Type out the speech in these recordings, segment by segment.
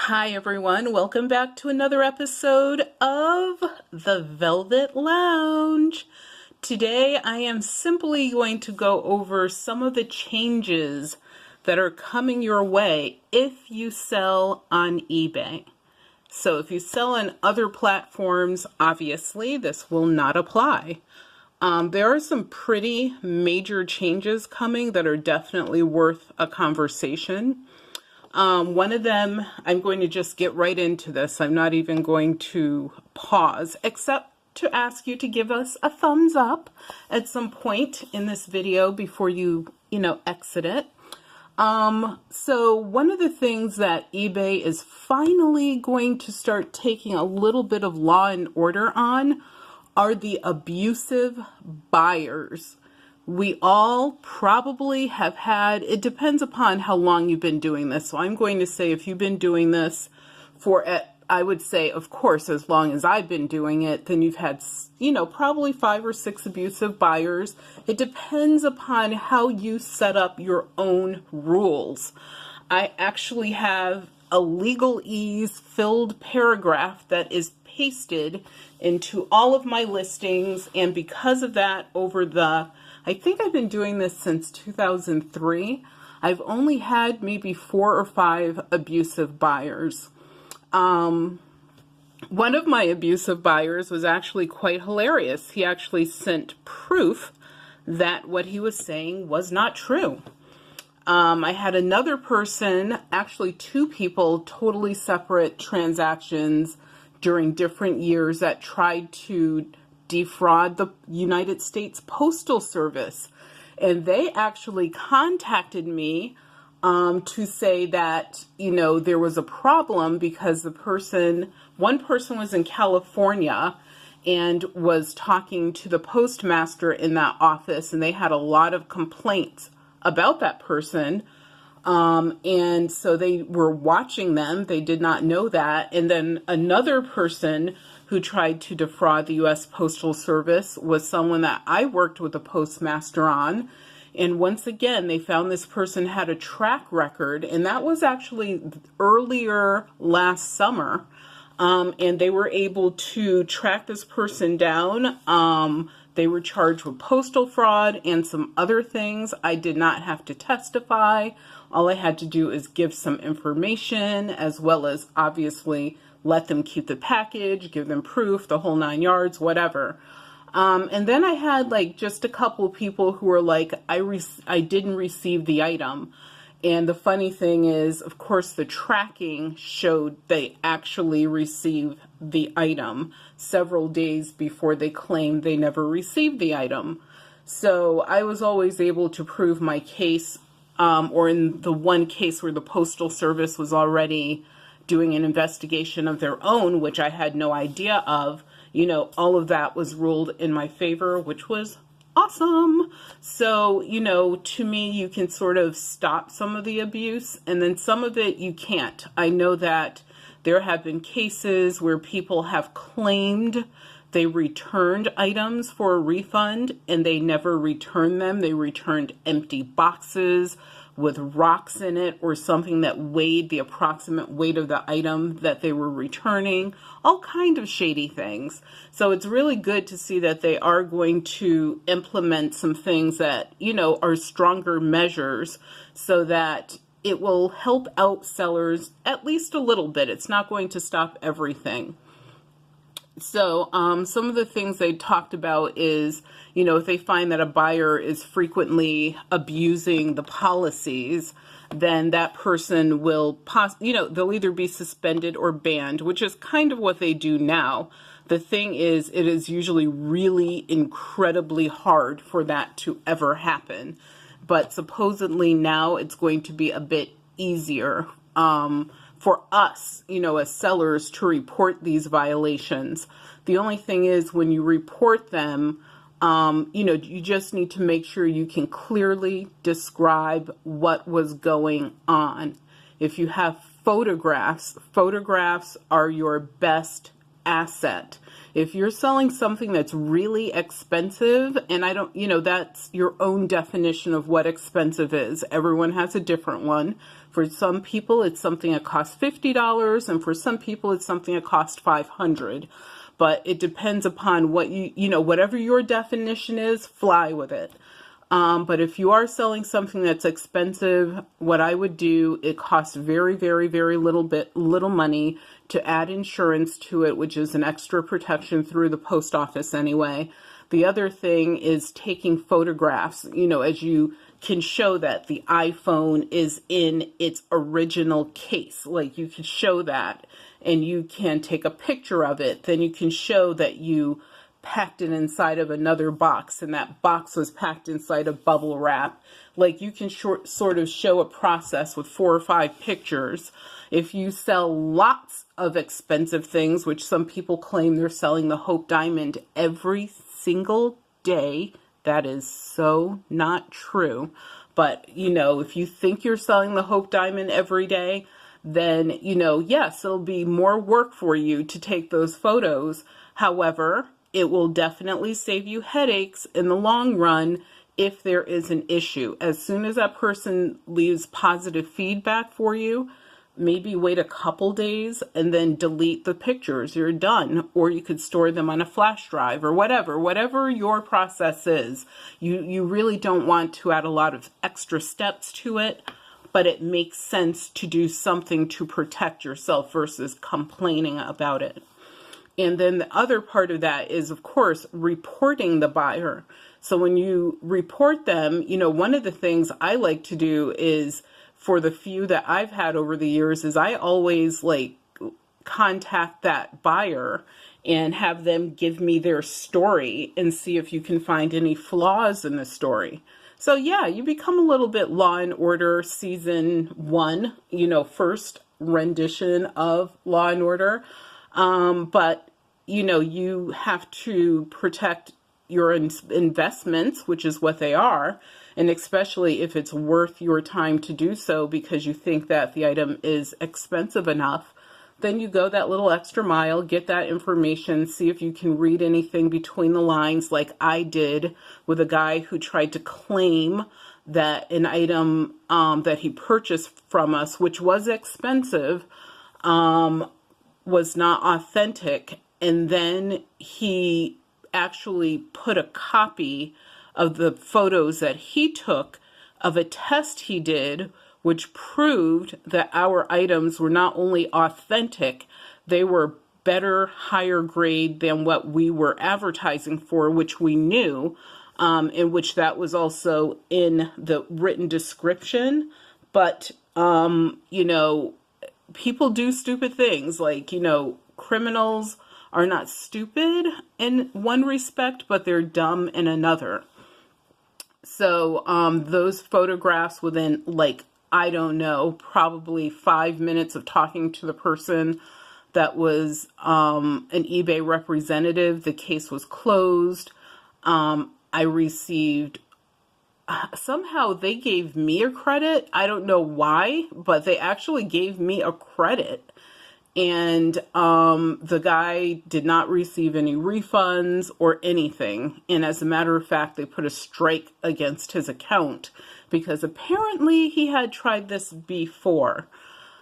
Hi everyone, welcome back to another episode of The Velvet Lounge. Today I am simply going to go over some of the changes that are coming your way if you sell on eBay. So if you sell on other platforms, obviously this will not apply. There are some pretty major changes coming that are definitely worth a conversation. One of them, I'm going to just get right into this. I'm not even going to pause, except to ask you to give us a thumbs up at some point in this video before you exit it. So one of the things that eBay is finally going to start taking a little bit of law and order on are the abusive buyers. We all probably have had, it depends upon how long you've been doing this. So I'm going to say if you've been doing this for, I would say, of course, as long as I've been doing it, then you've had, probably 5 or 6 abusive buyers. It depends upon how you set up your own rules. I actually have a legalese filled paragraph that is pasted into all of my listings. And because of that, I think I've been doing this since 2003. I've only had maybe 4 or 5 abusive buyers. One of my abusive buyers was actually quite hilarious. He actually sent proof that what he was saying was not true. I had another person, actually 2 people, totally separate transactions during different years that tried to defraud the United States Postal Service. And they actually contacted me to say that, there was a problem because one person was in California and was talking to the postmaster in that office, and they had a lot of complaints about that person. And so they were watching them. They did not know that. And then another person who tried to defraud the U.S. Postal Service was someone that I worked with a postmaster on. And once again, they found this person had a track record, and that was actually earlier last summer. And they were able to track this person down. They were charged with postal fraud and some other things. I did not have to testify. All I had to do is give some information, as well as obviously let them keep the package, give them proof, the whole 9 yards, whatever. And then I had just a couple of people who were like, I didn't receive the item. And the funny thing is, of course, the tracking showed they actually received the item several days before they claimed they never received the item. So I was always able to prove my case, or in the one case where the Postal Service was already doing an investigation of their own, which I had no idea of, all of that was ruled in my favor, which was awesome. So, to me, you can sort of stop some of the abuse, and then some of it you can't. I know that there have been cases where people have claimed they returned items for a refund and they never returned them. They returned empty boxes with rocks in it or something that weighed the approximate weight of the item that they were returning, all kind of shady things. So it's really good to see that they are going to implement some things that, are stronger measures so that it will help out sellers at least a little bit. It's not going to stop everything. So some of the things they talked about is, if they find that a buyer is frequently abusing the policies, then that person will, they'll either be suspended or banned, which is kind of what they do now. The thing is, it is usually really incredibly hard for that to ever happen. But supposedly now it's going to be a bit easier for us, as sellers to report these violations. The only thing is when you report them, you just need to make sure you can clearly describe what was going on. If you have photographs are your best asset. If you're selling something that's really expensive, and I don't, that's your own definition of what expensive is. Everyone has a different one. For some people, it's something that costs $50, and for some people, it's something that costs $500. But it depends upon what whatever your definition is, fly with it. But if you are selling something that's expensive, what I would do, it costs very, very, very little money to add insurance to it, which is an extra protection through the post office anyway. The other thing is taking photographs, as you can show that the iPhone is in its original case. Like you can show that, and you can take a picture of it. Then you can show that you packed it inside of another box, and that box was packed inside of bubble wrap. Like you can sort of show a process with 4 or 5 pictures. If you sell lots of expensive things, which some people claim they're selling the Hope Diamond every single day, that is so not true. But, if you think you're selling the Hope Diamond every day, then, yes, it'll be more work for you to take those photos. However, it will definitely save you headaches in the long run if there is an issue. As soon as that person leaves positive feedback for you, maybe wait a couple days and then delete the pictures. You're done. Or you could store them on a flash drive or whatever your process is. You really don't want to add a lot of extra steps to it, but it makes sense to do something to protect yourself versus complaining about it. And then the other part of that is, of course, reporting the buyer. So when you report them, one of the things I like to do is, for the few that I've had over the years, is I always contact that buyer and have them give me their story and see if you can find any flaws in the story. So yeah, you become a little bit Law and Order season 1, first rendition of Law and Order. But, you have to protect your investments, which is what they are, and especially if it's worth your time to do so because you think that the item is expensive enough, then you go that little extra mile, get that information, see if you can read anything between the lines like I did with a guy who tried to claim that an item that he purchased from us, which was expensive, was not authentic. And then he actually put a copy of the photos that he took of a test he did, which proved that our items were not only authentic, they were better, higher grade than what we were advertising for, which we knew, in which that was also in the written description. But, people do stupid things. Criminals are not stupid in one respect, but they're dumb in another. So those photographs within, I don't know, probably 5 minutes of talking to the person that was an eBay representative, the case was closed. I received, somehow they gave me a credit. I don't know why, but they actually gave me a credit. And the guy did not receive any refunds or anything. And as a matter of fact, they put a strike against his account because apparently he had tried this before.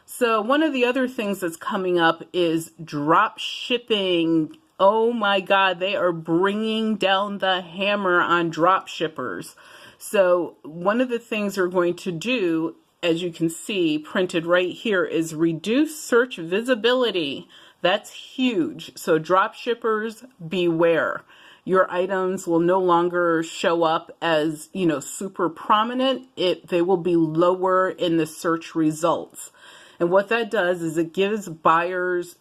So one of the other things that's coming up is drop shipping. Oh my God, they are bringing down the hammer on drop shippers. So one of the things they're going to do, as you can see printed right here, is reduce search visibility. That's huge. So drop shippers, beware. Your items will no longer show up as, super prominent. They will be lower in the search results. And what that does is it gives sellers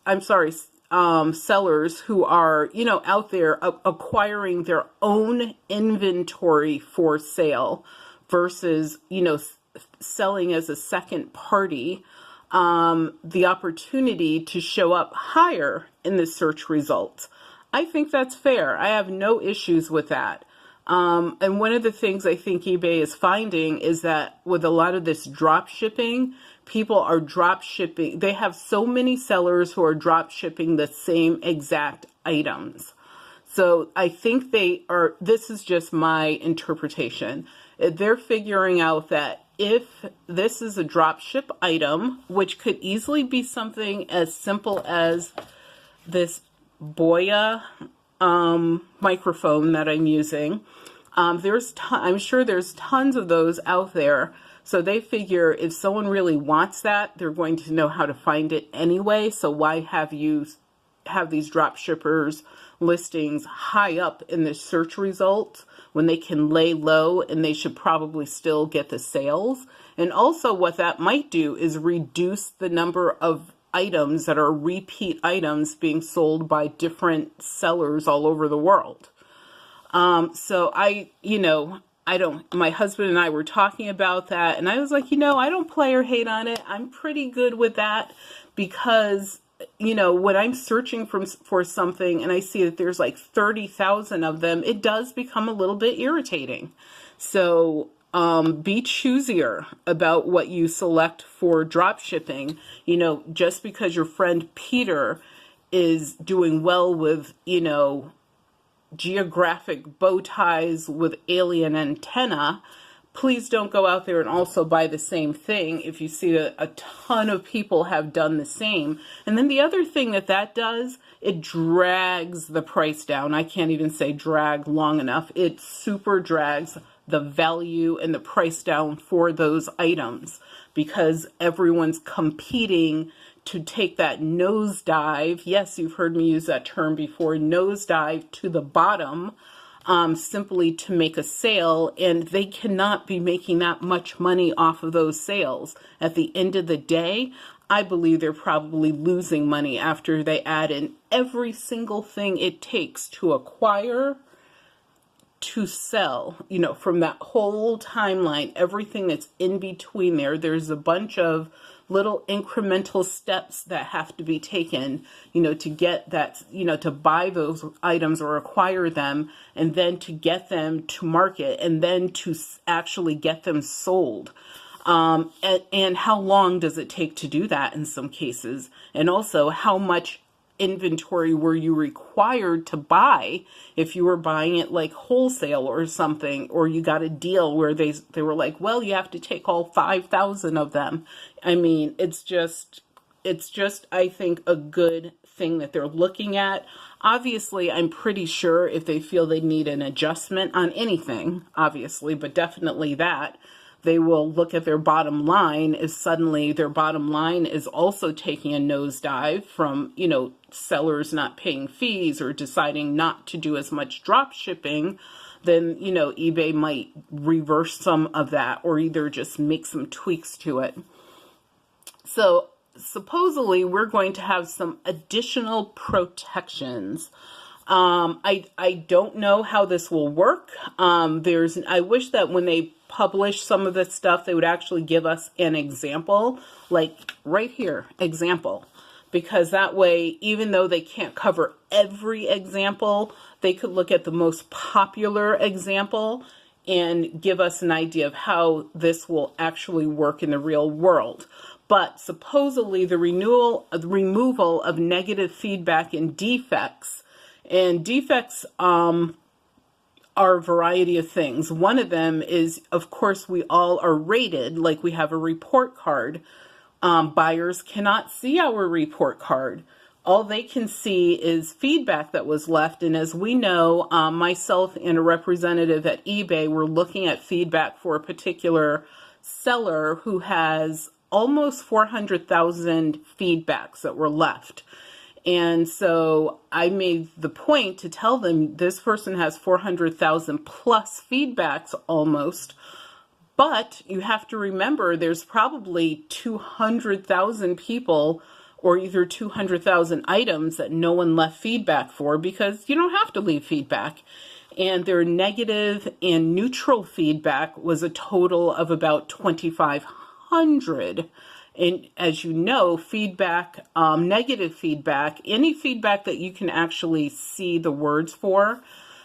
who are, out there acquiring their own inventory for sale versus, selling as a second party, the opportunity to show up higher in the search results. I think that's fair. I have no issues with that. And one of the things I think eBay is finding is that with a lot of this drop shipping, people are drop shipping. They have so many sellers who are drop shipping the same exact items. So I think this is just my interpretation. They're figuring out that if this is a drop ship item, which could easily be something as simple as this Boya microphone that I'm using. I'm sure there's tons of those out there. So they figure if someone really wants that, they're going to know how to find it anyway. So why have these drop shippers listings high up in the search results when they can lay low and they should probably still get the sales? And also what that might do is reduce the number of items that are repeat items being sold by different sellers all over the world. So my husband and I were talking about that, and I was like, I don't play or hate on it. I'm pretty good with that because, when I'm searching for something and I see that there's like 30,000 of them, it does become a little bit irritating. So, be choosier about what you select for drop shipping. Just because your friend Peter is doing well with, geographic bow ties with alien antenna, please don't go out there and also buy the same thing if you see a ton of people have done the same. And then the other thing that does, it drags the price down. I can't even say drag long enough. It super drags the value and the price down for those items because everyone's competing to take that nosedive. Yes, you've heard me use that term before, nosedive to the bottom, simply to make a sale, and they cannot be making that much money off of those sales. At the end of the day, I believe they're probably losing money after they add in every single thing it takes to acquire, to sell, from that whole timeline, everything that's in between there. There's a bunch of little incremental steps that have to be taken, to get that, to buy those items or acquire them, and then to get them to market, and then to actually get them sold. And how long does it take to do that in some cases? And also, how much inventory were you required to buy if you were buying it like wholesale or something, or you got a deal where they were like, well, you have to take all 5,000 of them. I mean, it's just I think a good thing that they're looking at. Obviously, I'm pretty sure if they feel they need an adjustment on anything, obviously, but definitely that, they will look at their bottom line if suddenly their bottom line is also taking a nosedive from, sellers not paying fees or deciding not to do as much drop shipping, then, eBay might reverse some of that or either just make some tweaks to it. So supposedly we're going to have some additional protections. I don't know how this will work. I wish that when they publish some of this stuff, they would actually give us an example, like right here, example, because that way, even though they can't cover every example, they could look at the most popular example and give us an idea of how this will actually work in the real world. But supposedly the removal of negative feedback and defects are a variety of things. One of them is, of course, we all are rated, like we have a report card. Buyers cannot see our report card. All they can see is feedback that was left. And as we know, myself and a representative at eBay were looking at feedback for a particular seller who has almost 400,000 feedbacks that were left. And so I made the point to tell them this person has 400,000 plus feedbacks almost, but you have to remember there's probably 200,000 people or either 200,000 items that no one left feedback for because you don't have to leave feedback. And their negative and neutral feedback was a total of about 2,500. And as you know, feedback, negative feedback, any feedback that you can actually see the words for,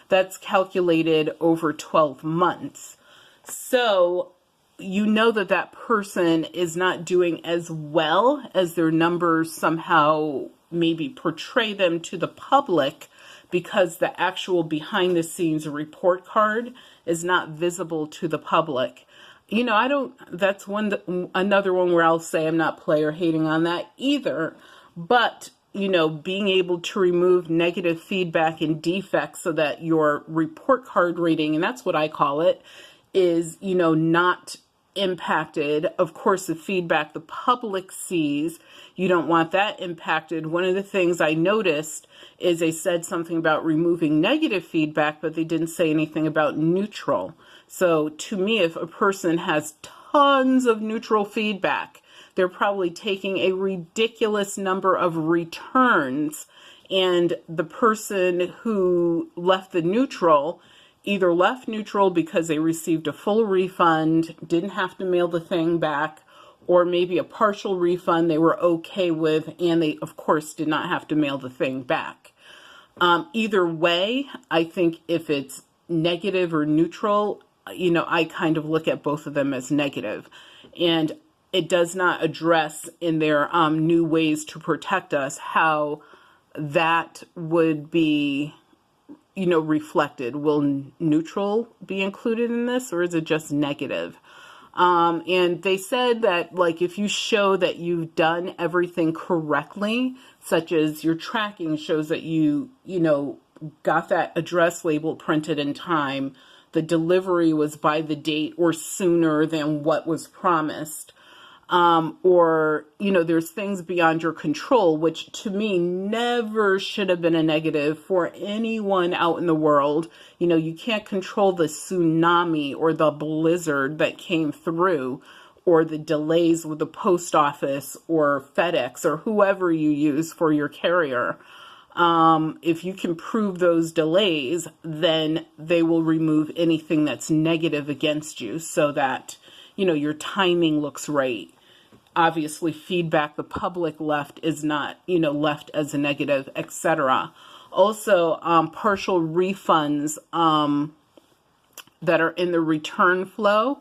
that's calculated over 12 months. So you know that that person is not doing as well as their numbers somehow maybe portray them to the public because the actual behind the scenes report card is not visible to the public. I don't, that's another one where I'll say I'm not player hating on that either. But, being able to remove negative feedback and defects so that your report card rating, and that's what I call it, is, not impacted. Of course, the feedback the public sees, you don't want that impacted. One of the things I noticed is they said something about removing negative feedback, but they didn't say anything about neutral. So to me, if a person has tons of neutral feedback, they're probably taking a ridiculous number of returns, and the person who left the neutral either left neutral because they received a full refund, didn't have to mail the thing back, or maybe a partial refund they were okay with, and they, of course, did not have to mail the thing back. Either way, I think if it's negative or neutral, I kind of look at both of them as negative. And it does not address in their new ways to protect us how that would be reflected. Will neutral be included in this, or is it just negative? And they said that, like, if you show that you've done everything correctly, such as your tracking shows that you got that address label printed in time, the delivery was by the date or sooner than what was promised, or, there's things beyond your control, which to me never should have been a negative for anyone out in the world. You can't control the tsunami or the blizzard that came through, or the delays with the post office or FedEx or whoever you use for your carrier. If you can prove those delays, then they will remove anything that's negative against you so that, your timing looks right. Obviously, feedback the public left is not, left as a negative, etc. Also, partial refunds that are in the return flow.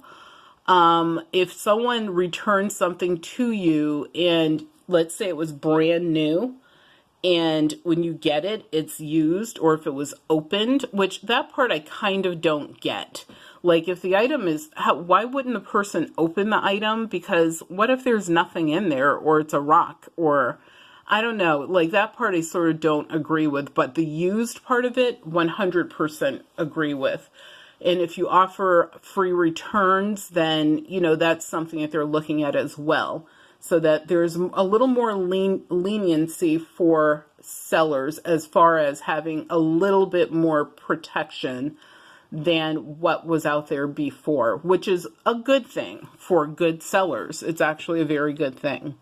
If someone returns something to you and let's say it was brand new, and when you get it, it's used, or if it was opened, which that part I kind of don't get. Like, if the item is, why wouldn't the person open the item? Because what if there's nothing in there, or it's a rock, or I don't know. Like, that part I sort of don't agree with, but the used part of it, 100% agree with. And if you offer free returns, then, that's something that they're looking at as well. So that there's a little more leniency for sellers as far as having a little bit more protection than what was out there before, which is a good thing for good sellers. It's actually a very good thing.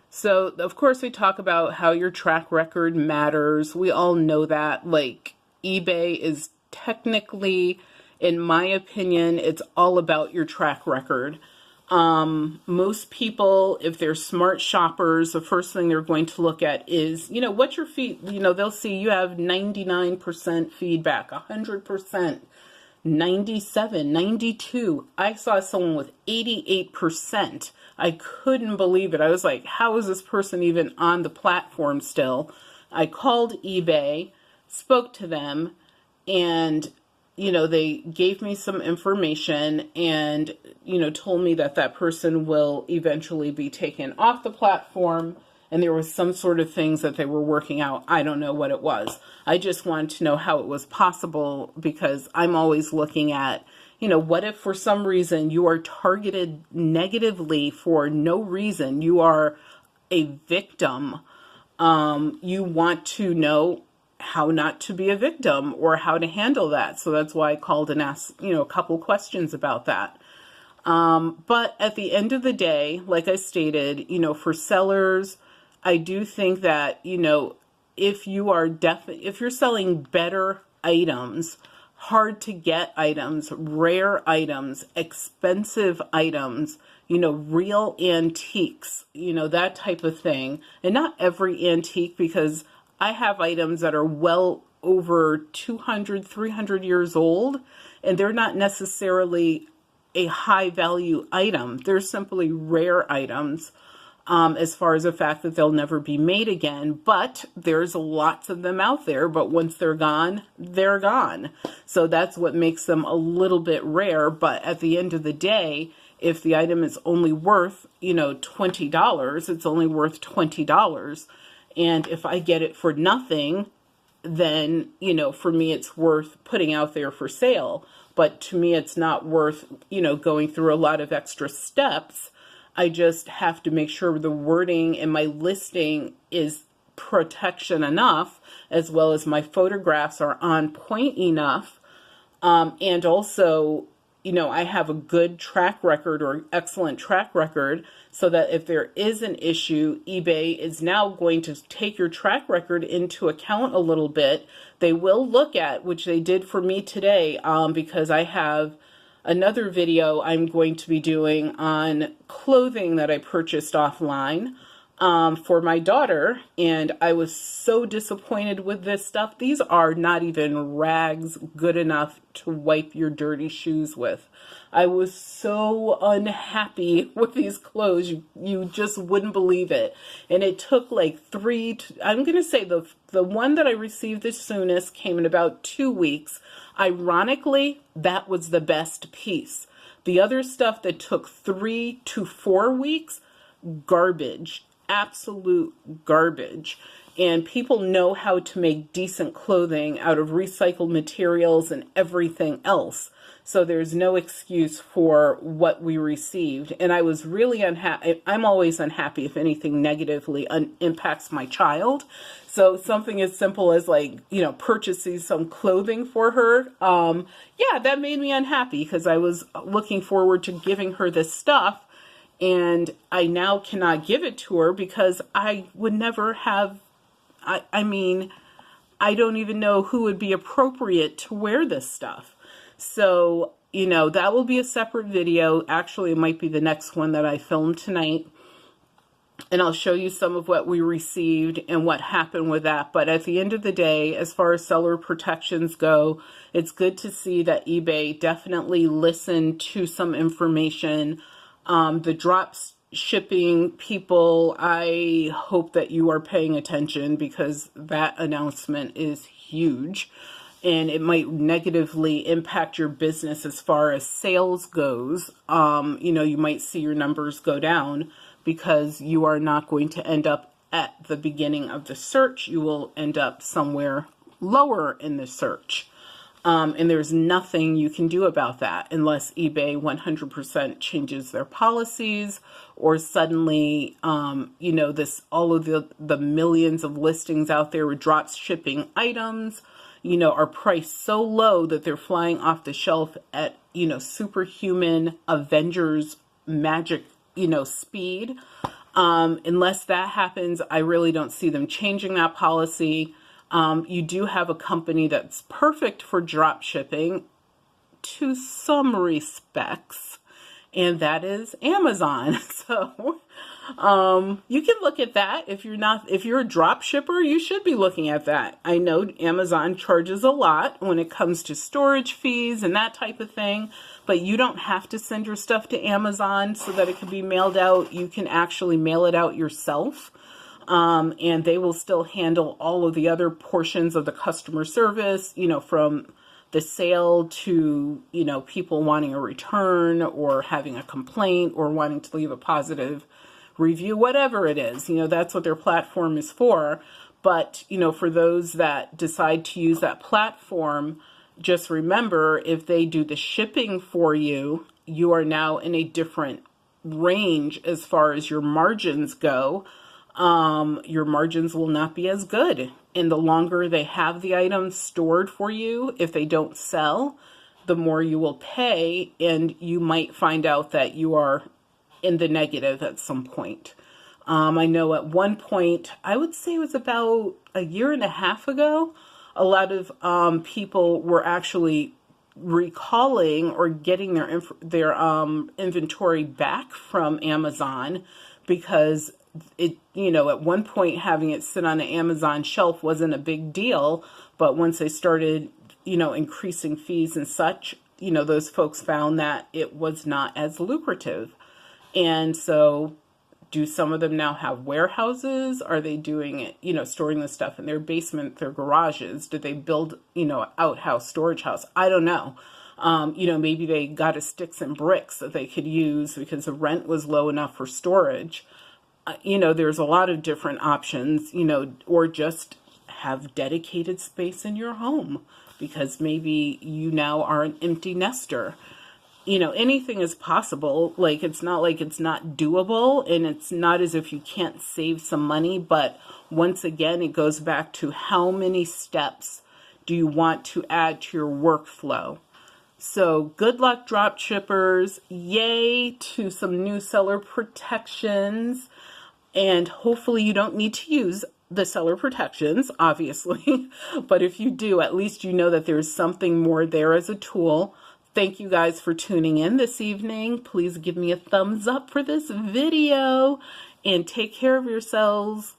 So, of course, we talk about how your track record matters. We all know that. Like, eBay is technically, in my opinion, it's all about your track record. Most people, if they're smart shoppers, the first thing they're going to look at is, what's your they'll see you have 99% feedback, 100%, 97, 92. I saw someone with 88%. I couldn't believe it. I was like, how is this person even on the platform still? I called eBay, spoke to them, and they gave me some information and, told me that that person will eventually be taken off the platform. And there was some sort of things that they were working out. I don't know what it was. I just wanted to know how it was possible, because I'm always looking at, what if for some reason you are targeted negatively for no reason? You are a victim. You want to know how not to be a victim or how to handle that. So that's why I called and asked, a couple questions about that. But at the end of the day, like I stated, for sellers, I do think that, if you are if you're selling better items, hard to get items, rare items, expensive items, real antiques, that type of thing. And not every antique, because I have items that are well over 200, 300 years old, and they're not necessarily a high value item. They're simply rare items. as far as the fact that they'll never be made again. But there's lots of them out there, but once they're gone, they're gone. So that's what makes them a little bit rare. But at the end of the day, if the item is only worth, $20, it's only worth $20. And if I get it for nothing, then, for me, it's worth putting out there for sale. But to me, it's not worth, going through a lot of extra steps. I just have to make sure the wording in my listing is protection enough, as well as my photographs are on point enough. And also, I have a good track record or excellent track record, so that if there is an issue, eBay is now going to take your track record into account a little bit. They will look at, which they did for me today, because I have another video I'm going to be doing on clothing that I purchased offline for my daughter, and I was so disappointed with this stuff. These are not even rags good enough to wipe your dirty shoes with. I was so unhappy with these clothes. You just wouldn't believe it. And it took like I'm going to say the one that I received the soonest came in about 2 weeks. Ironically, that was the best piece. The other stuff that took 3 to 4 weeks, garbage, absolute garbage. And people know how to make decent clothing out of recycled materials and everything else. So there's no excuse for what we received. And I was really unhappy. I'm always unhappy if anything negatively impacts my child. So something as simple as purchasing some clothing for her. Yeah, that made me unhappy because I was looking forward to giving her this stuff. And I now cannot give it to her because I would never have, I mean, I don't even know who would be appropriate to wear this stuff. So, that will be a separate video. Actually, it might be the next one that I filmed tonight. And I'll show you some of what we received and what happened with that. But at the end of the day, as far as seller protections go, it's good to see that eBay definitely listened to some information. The drop shipping people, I hope that you are paying attention because that announcement is huge. And it might negatively impact your business as far as sales goes. You might see your numbers go down because you are not going to end up at the beginning of the search. You will end up somewhere lower in the search. And there's nothing you can do about that unless eBay 100% changes their policies or suddenly, all of the millions of listings out there with drop shipping items, are priced so low that they're flying off the shelf at, superhuman Avengers magic, speed. Unless that happens, I really don't see them changing that policy. You do have a company that's perfect for drop shipping to some respects, and that is Amazon. So you can look at that. If you're a drop shipper, you should be looking at that. I know Amazon charges a lot when it comes to storage fees and that type of thing, but you don't have to send your stuff to Amazon so that it can be mailed out. You can actually mail it out yourself. And they will still handle all of the other portions of the customer service, from the sale to, people wanting a return or having a complaint or wanting to leave a positive review, whatever it is, that's what their platform is for. But, for those that decide to use that platform, just remember, if they do the shipping for you, you are now in a different range as far as your margins go. Your margins will not be as good. And the longer they have the items stored for you, if they don't sell, the more you will pay, and you might find out that you are in the negative at some point. I know at one point, I would say it was about a year and a half ago, a lot of people were actually recalling or getting their inventory back from Amazon because it, at one point having it sit on an Amazon shelf wasn't a big deal, but once they started, increasing fees and such, those folks found that it was not as lucrative. And so Do some of them now have warehouses? Are they doing it, storing the stuff in their basement, their garages? Did they build, outhouse, storage house? I don't know. Maybe they got a sticks and bricks that they could use because the rent was low enough for storage. There's a lot of different options, or just have dedicated space in your home because maybe you now are an empty nester. Anything is possible. Like, it's not like it's not doable, and it's not as if you can't save some money. But once again, it goes back to how many steps do you want to add to your workflow? So good luck, drop shippers. Yay to some new seller protections. And hopefully you don't need to use the seller protections, obviously. But if you do, at least you know that there's something more there as a tool. Thank you guys for tuning in this evening. Please give me a thumbs up for this video and take care of yourselves.